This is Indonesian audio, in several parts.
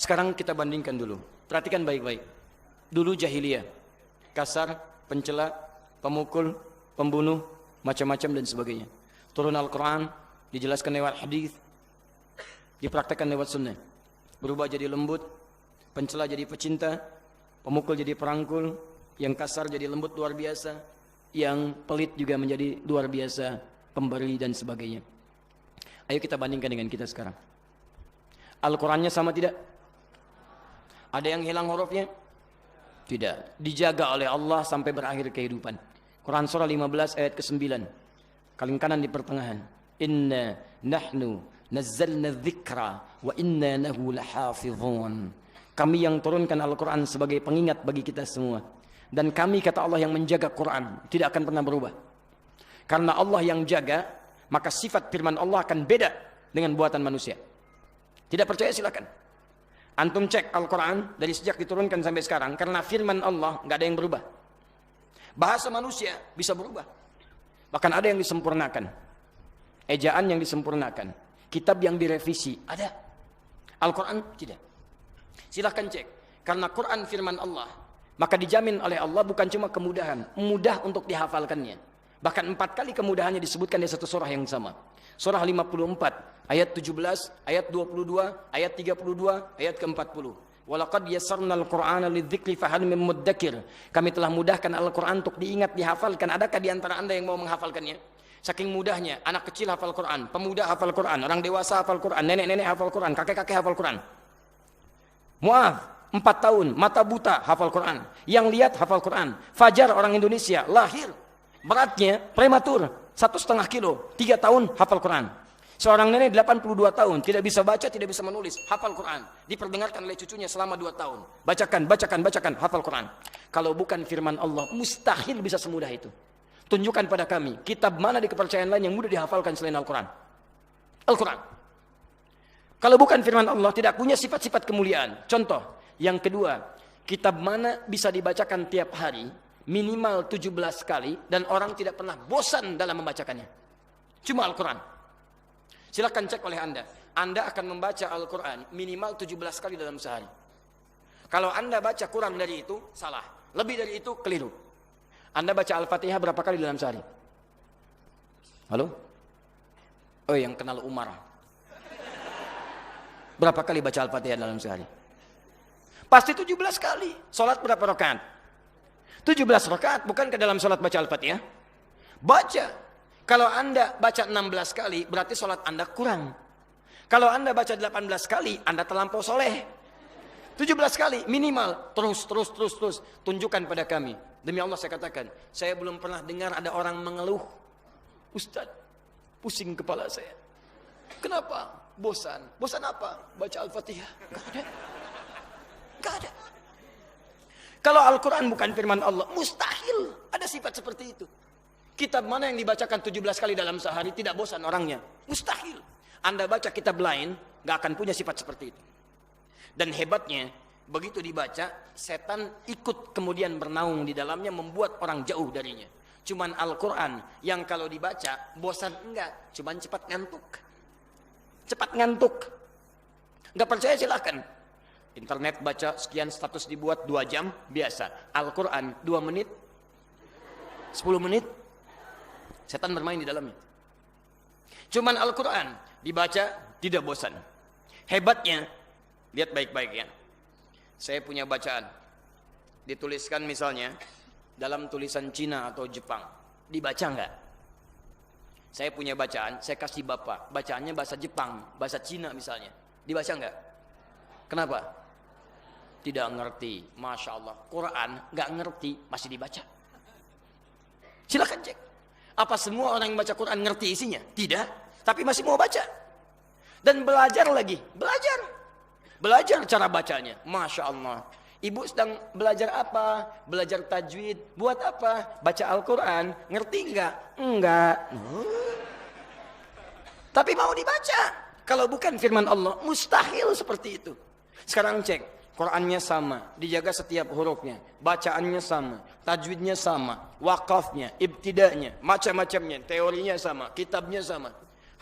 Sekarang kita bandingkan dulu. Perhatikan baik-baik. Dulu jahiliyah, kasar, pencela, pemukul, pembunuh, macam-macam dan sebagainya. Turun Al-Quran, dijelaskan lewat hadis, dipraktekkan lewat sunnah. Berubah jadi lembut, pencela jadi pecinta, pemukul jadi perangkul, yang kasar jadi lembut luar biasa, yang pelit juga menjadi luar biasa, pemberi dan sebagainya. Ayo kita bandingkan dengan kita sekarang. Al-Qurannya sama tidak? Ada yang hilang hurufnya? Tidak. Dijaga oleh Allah sampai berakhir kehidupan. Quran surah 15 ayat ke-9. Paling kanan di pertengahan. Inna nahnu nazzalna dzikra wa inna lahu lahafizun. Kami yang turunkan Al-Quran sebagai pengingat bagi kita semua. Dan kami, kata Allah, yang menjaga Quran. Tidak akan pernah berubah. Karena Allah yang jaga, maka sifat firman Allah akan beda dengan buatan manusia. Tidak percaya silakan. Antum cek Al-Quran dari sejak diturunkan sampai sekarang. Karena firman Allah nggak ada yang berubah. Bahasa manusia bisa berubah. Bahkan ada yang disempurnakan. Ejaan yang disempurnakan. Kitab yang direvisi. Ada. Al-Quran tidak. Silahkan cek. Karena Quran firman Allah. Maka dijamin oleh Allah bukan cuma kemudahan. Mudah untuk dihafalkannya. Bahkan 4 kali kemudahannya disebutkan di satu surah yang sama. Surah 54, ayat 17, ayat 22, ayat 32, ayat ke-40. Walaqad yassarnal Qur'ana lidzikri fahal min muddakir. Kami telah mudahkan Al-Qur'an untuk diingat, dihafalkan. Adakah di antara Anda yang mau menghafalkannya? Saking mudahnya, anak kecil hafal Qur'an, pemuda hafal Qur'an, orang dewasa hafal Qur'an, nenek-nenek hafal Qur'an, kakek-kakek hafal Qur'an. Mu'adz 4 tahun, mata buta hafal Qur'an. Yang lihat hafal Qur'an. Fajar orang Indonesia, lahir. Beratnya prematur 1,5 kilo, 3 tahun hafal Quran. Seorang nenek 82 tahun, tidak bisa baca, tidak bisa menulis, hafal Quran. Diperdengarkan oleh cucunya selama 2 tahun. Bacakan, hafal Quran. Kalau bukan firman Allah, mustahil bisa semudah itu. Tunjukkan pada kami, kitab mana di kepercayaan lain yang mudah dihafalkan selain Al-Quran? Al-Quran. Kalau bukan firman Allah, tidak punya sifat-sifat kemuliaan. Contoh, yang kedua, kitab mana bisa dibacakan tiap hari, minimal 17 kali, dan orang tidak pernah bosan dalam membacakannya. Cuma Al-Quran. Silakan cek oleh Anda. Anda akan membaca Al-Quran minimal 17 kali dalam sehari. Kalau Anda baca kurang dari itu, salah. Lebih dari itu, keliru. Anda baca Al-Fatihah berapa kali dalam sehari? Halo? Oh, yang kenal Umar. Berapa kali baca Al-Fatihah dalam sehari? Pasti 17 kali. Salat berapa rakaat? 17 rakaat, bukan ke dalam sholat baca Al-Fatihah? Baca. Kalau Anda baca 16 kali, berarti sholat Anda kurang. Kalau Anda baca 18 kali, Anda terlampau soleh. 17 kali, minimal. Terus. Tunjukkan pada kami. Demi Allah saya katakan, saya belum pernah dengar ada orang mengeluh. Ustaz, pusing kepala saya. Kenapa? Bosan. Bosan apa? Baca Al-Fatihah. Gak ada. Kalau Al-Quran bukan firman Allah, mustahil ada sifat seperti itu. Kitab mana yang dibacakan 17 kali dalam sehari tidak bosan orangnya? Mustahil. Anda baca kitab lain, gak akan punya sifat seperti itu. Dan hebatnya, begitu dibaca, setan ikut kemudian bernaung di dalamnya, membuat orang jauh darinya. Cuman Al-Quran yang kalau dibaca, bosan enggak, cuman cepat ngantuk. Cepat ngantuk. Gak percaya silahkan. Internet baca sekian status dibuat 2 jam, biasa. Al-Quran 2 menit, 10 menit, setan bermain di dalamnya. Cuman Al-Quran dibaca tidak bosan. Hebatnya, lihat baik-baik ya. Saya punya bacaan. Dituliskan misalnya dalam tulisan Cina atau Jepang. Dibaca enggak? Saya punya bacaan, saya kasih Bapak. Bacaannya bahasa Jepang, bahasa Cina misalnya. Dibaca enggak? Kenapa? Tidak ngerti. Masya Allah. Quran nggak ngerti, masih dibaca. Silakan cek. Apa semua orang yang baca Quran ngerti isinya? Tidak. Tapi masih mau baca. Dan belajar lagi. Belajar cara bacanya. Masya Allah. Ibu sedang belajar apa? Belajar tajwid. Buat apa? Baca Al-Quran. Ngerti nggak? Enggak. Tapi mau dibaca. Kalau bukan firman Allah, mustahil seperti itu. Sekarang cek. Qurannya sama, dijaga setiap hurufnya, bacaannya sama, tajwidnya sama, wakafnya, ibtidanya, macam-macamnya, teorinya sama, kitabnya sama,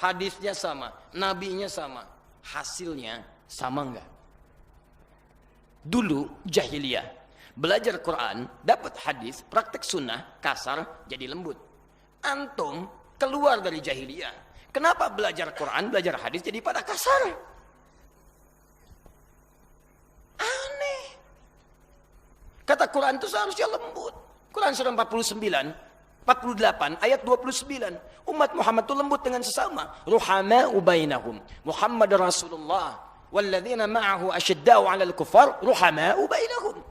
hadisnya sama, nabinya sama. Hasilnya sama enggak? Dulu jahiliyah, belajar Quran, dapat hadis, praktek sunnah, kasar jadi lembut. Antum keluar dari jahiliyah, kenapa belajar Quran, belajar hadis jadi pada kasar? Aneh. Kata Quran itu seharusnya lembut. Quran surah 48 ayat 29. Umat Muhammad itu lembut dengan sesama. Ruhama'u bainahum. Muhammad Rasulullah walladzina ma'ahu asyidda'u 'alal kuffar ruhama'u bainahum.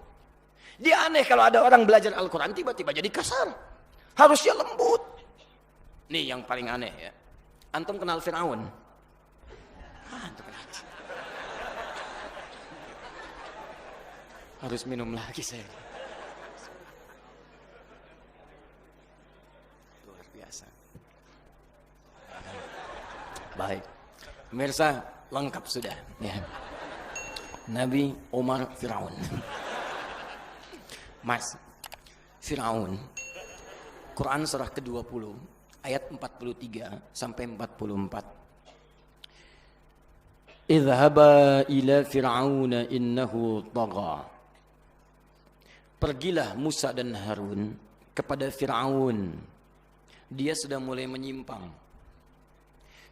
Dia aneh kalau ada orang belajar Al-Quran tiba-tiba jadi kasar. Harusnya lembut. Nih yang paling aneh ya. Antum kenal Fir'aun? Antum kenal. Harus minum lagi saya. Luar biasa. Baik. Pemirsa, lengkap sudah ya. Nabi Umar Fir'aun. Mas, Fir'aun. Quran surah ke-20 ayat 43 sampai 44. Idhaba ila Fir'auna innahu tagha. Pergilah Musa dan Harun kepada Fir'aun. Dia sudah mulai menyimpang.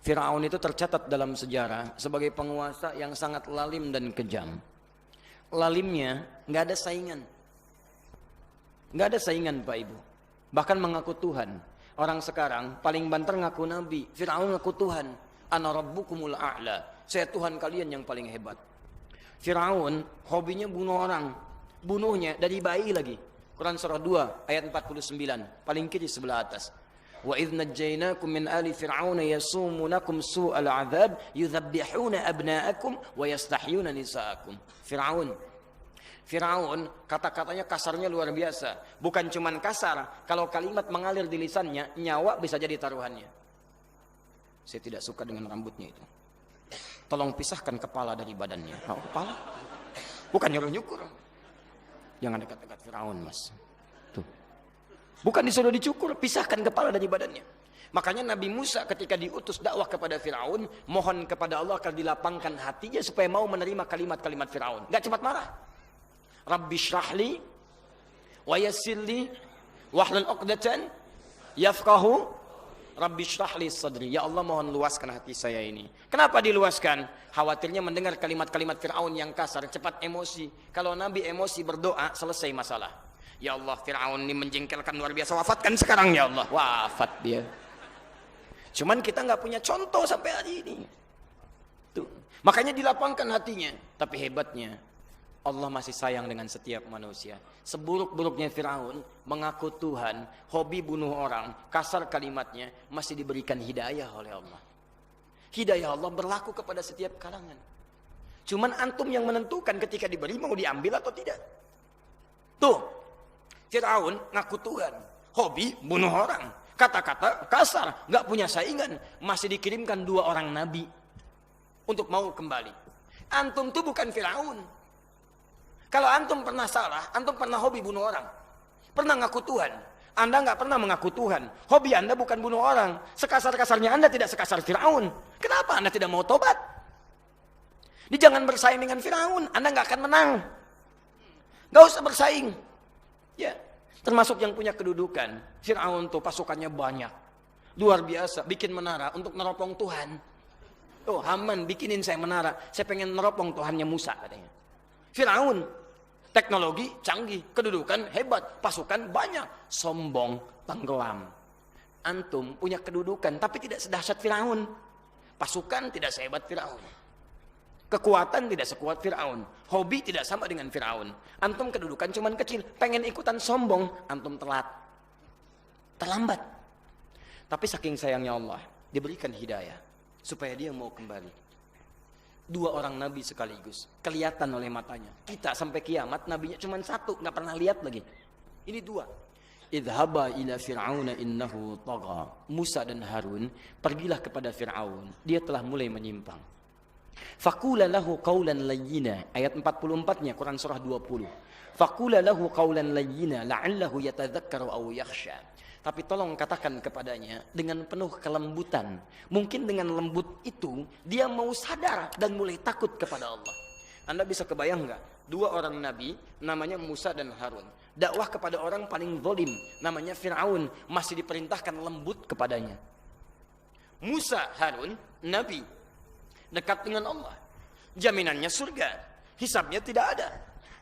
Fir'aun itu tercatat dalam sejarah sebagai penguasa yang sangat lalim dan kejam. Lalimnya nggak ada saingan. Nggak ada saingan Pak Ibu. Bahkan mengaku Tuhan. Orang sekarang paling banter ngaku Nabi. Fir'aun ngaku Tuhan. Ana rabbukumul a'la. Saya Tuhan kalian yang paling hebat. Fir'aun hobinya bunuh orang. Bunuhnya dari bayi lagi. Quran surah 2 ayat 49. Paling kiri sebelah atas. Wa idh najjaynakum min ali fir'auna yasumunakum su'al 'adzab yudzabbihuna abna'akum wa yastahyuna nisa'akum. Fir'aun kata-katanya kasarnya luar biasa. Bukan cuman kasar, kalau kalimat mengalir di lisannya, nyawa bisa jadi taruhannya. Saya tidak suka dengan rambutnya itu. Tolong pisahkan kepala dari badannya. Oh, kepala? Bukan nyuruh-nyukur. Jangan dekat-dekat Fir'aun, Mas. Tuh. Bukan disuruh dicukur, pisahkan kepala dari badannya. Makanya Nabi Musa ketika diutus dakwah kepada Fir'aun, mohon kepada Allah agar dilapangkan hatinya supaya mau menerima kalimat-kalimat Fir'aun. Gak cepat marah. Rabbi syrahli wa yassirli wahlul 'uqdatan yafqahu Rabbi syrahli sadri. Ya Allah, mohon luaskan hati saya ini. Kenapa diluaskan? Khawatirnya mendengar kalimat-kalimat Fir'aun yang kasar, cepat emosi. Kalau Nabi emosi berdoa, selesai masalah. Ya Allah, Fir'aun ini menjengkelkan luar biasa. Wafatkan sekarang ya Allah. Wafat dia. Cuman kita nggak punya contoh sampai hari ini. Tuh. Makanya dilapangkan hatinya. Tapi hebatnya, Allah masih sayang dengan setiap manusia. Seburuk-buruknya Fir'aun mengaku Tuhan, hobi bunuh orang, kasar kalimatnya, masih diberikan hidayah oleh Allah. Hidayah Allah berlaku kepada setiap kalangan. Cuman antum yang menentukan ketika diberi mau diambil atau tidak. Tuh, Fir'aun ngaku Tuhan, hobi bunuh orang, kata-kata kasar, gak punya saingan, masih dikirimkan 2 orang nabi untuk mau kembali. Antum tuh bukan Fir'aun. Kalau antum pernah salah, antum pernah hobi bunuh orang, pernah ngaku Tuhan, Anda nggak pernah mengaku Tuhan, hobi Anda bukan bunuh orang, sekasar-kasarnya Anda tidak sekasar Fir'aun. Kenapa Anda tidak mau tobat? Jangan bersaing dengan Fir'aun, Anda nggak akan menang. Nggak usah bersaing. Ya, termasuk yang punya kedudukan. Fir'aun tuh pasukannya banyak, luar biasa, bikin menara untuk neropong Tuhan. Oh, Haman bikinin saya menara, saya pengen neropong Tuhannya Musa katanya. Fir'aun teknologi canggih, kedudukan hebat, pasukan banyak, sombong, tenggelam. Antum punya kedudukan tapi tidak sedahsyat Fir'aun. Pasukan tidak sehebat Fir'aun. Kekuatan tidak sekuat Fir'aun. Hobi tidak sama dengan Fir'aun. Antum kedudukan cuman kecil, pengen ikutan sombong, antum telat. Terlambat. Tapi saking sayangnya Allah, diberikan hidayah supaya dia mau kembali. 2 orang nabi sekaligus, kelihatan oleh matanya. Kita sampai kiamat nabinya cuma 1, nggak pernah lihat lagi. Ini 2. Idhaba ila Fir'auna innahu tagha. Musa dan Harun pergilah kepada Fir'aun. Dia telah mulai menyimpang. Faqula lahu qawlan layyina. Ayat 44-nya Quran surah 20. Faqula lahu qawlan layyina la'allahu yatadzakkaru aw yakhsha. Tapi tolong katakan kepadanya dengan penuh kelembutan. Mungkin dengan lembut itu dia mau sadar dan mulai takut kepada Allah. Anda bisa kebayang nggak? dua orang nabi namanya Musa dan Harun. Dakwah kepada orang paling zalim namanya Fir'aun, masih diperintahkan lembut kepadanya. Musa, Harun, nabi dekat dengan Allah, jaminannya surga, hisabnya tidak ada.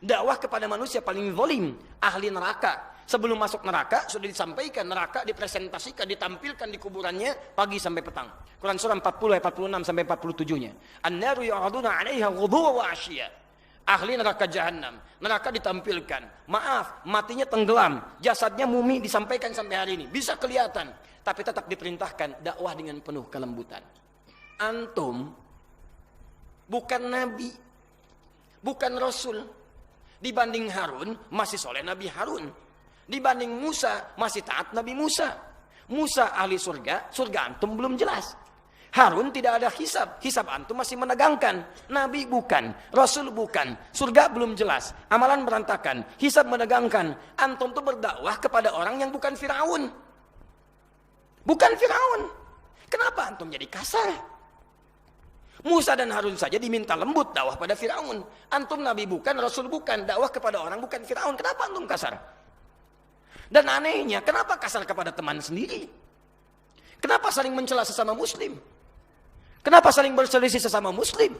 Dakwah kepada manusia paling zalim, ahli neraka. Sebelum masuk neraka sudah disampaikan, neraka dipresentasikan, ditampilkan di kuburannya pagi sampai petang. Quran surah 40 ayat 46 sampai 47-nya. An-naru yu'aduna 'alaiha ghuduwwan wa 'ashiyya. Ahli neraka jahanam, neraka ditampilkan. Maaf, matinya tenggelam, jasadnya mumi disampaikan sampai hari ini, bisa kelihatan, tapi tetap diperintahkan dakwah dengan penuh kelembutan. Antum bukan nabi, bukan rasul. Dibanding Harun, masih soleh Nabi Harun. Dibanding Musa, masih taat Nabi Musa. Musa ahli surga, surga antum belum jelas. Harun tidak ada hisab, hisab antum masih menegangkan. Nabi bukan, Rasul bukan, surga belum jelas, amalan berantakan, hisab menegangkan. Antum tuh berdakwah kepada orang yang bukan Firaun. Bukan Firaun. Kenapa antum jadi kasar? Musa dan Harun saja diminta lembut dakwah pada Firaun. Antum nabi bukan, rasul bukan, dakwah kepada orang bukan Firaun. Kenapa antum kasar? Dan anehnya, kenapa kasar kepada teman sendiri? Kenapa saling mencela sesama muslim? Kenapa saling berselisih sesama muslim?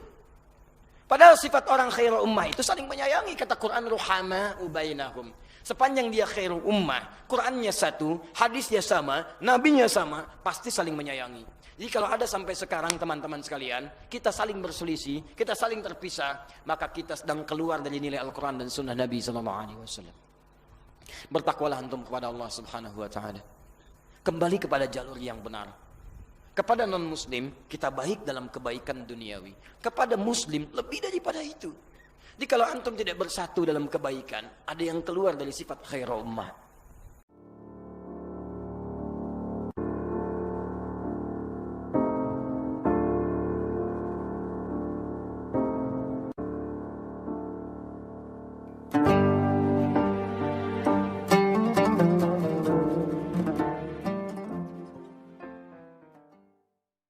Padahal sifat orang khairul ummah itu saling menyayangi, kata Quran, ruhama ubainahum. Sepanjang dia khairul ummah, Qurannya satu, hadisnya sama, nabinya sama, pasti saling menyayangi. Jadi kalau ada sampai sekarang teman-teman sekalian, kita saling berselisih, kita saling terpisah, maka kita sedang keluar dari nilai Al-Quran dan Sunnah Nabi SAW. Bertakwalah antum kepada Allah Subhanahu Wa Taala. Kembali kepada jalur yang benar. Kepada non-muslim, kita baik dalam kebaikan duniawi. Kepada muslim, lebih daripada itu. Jadi kalau antum tidak bersatu dalam kebaikan, ada yang keluar dari sifat khairul ummah.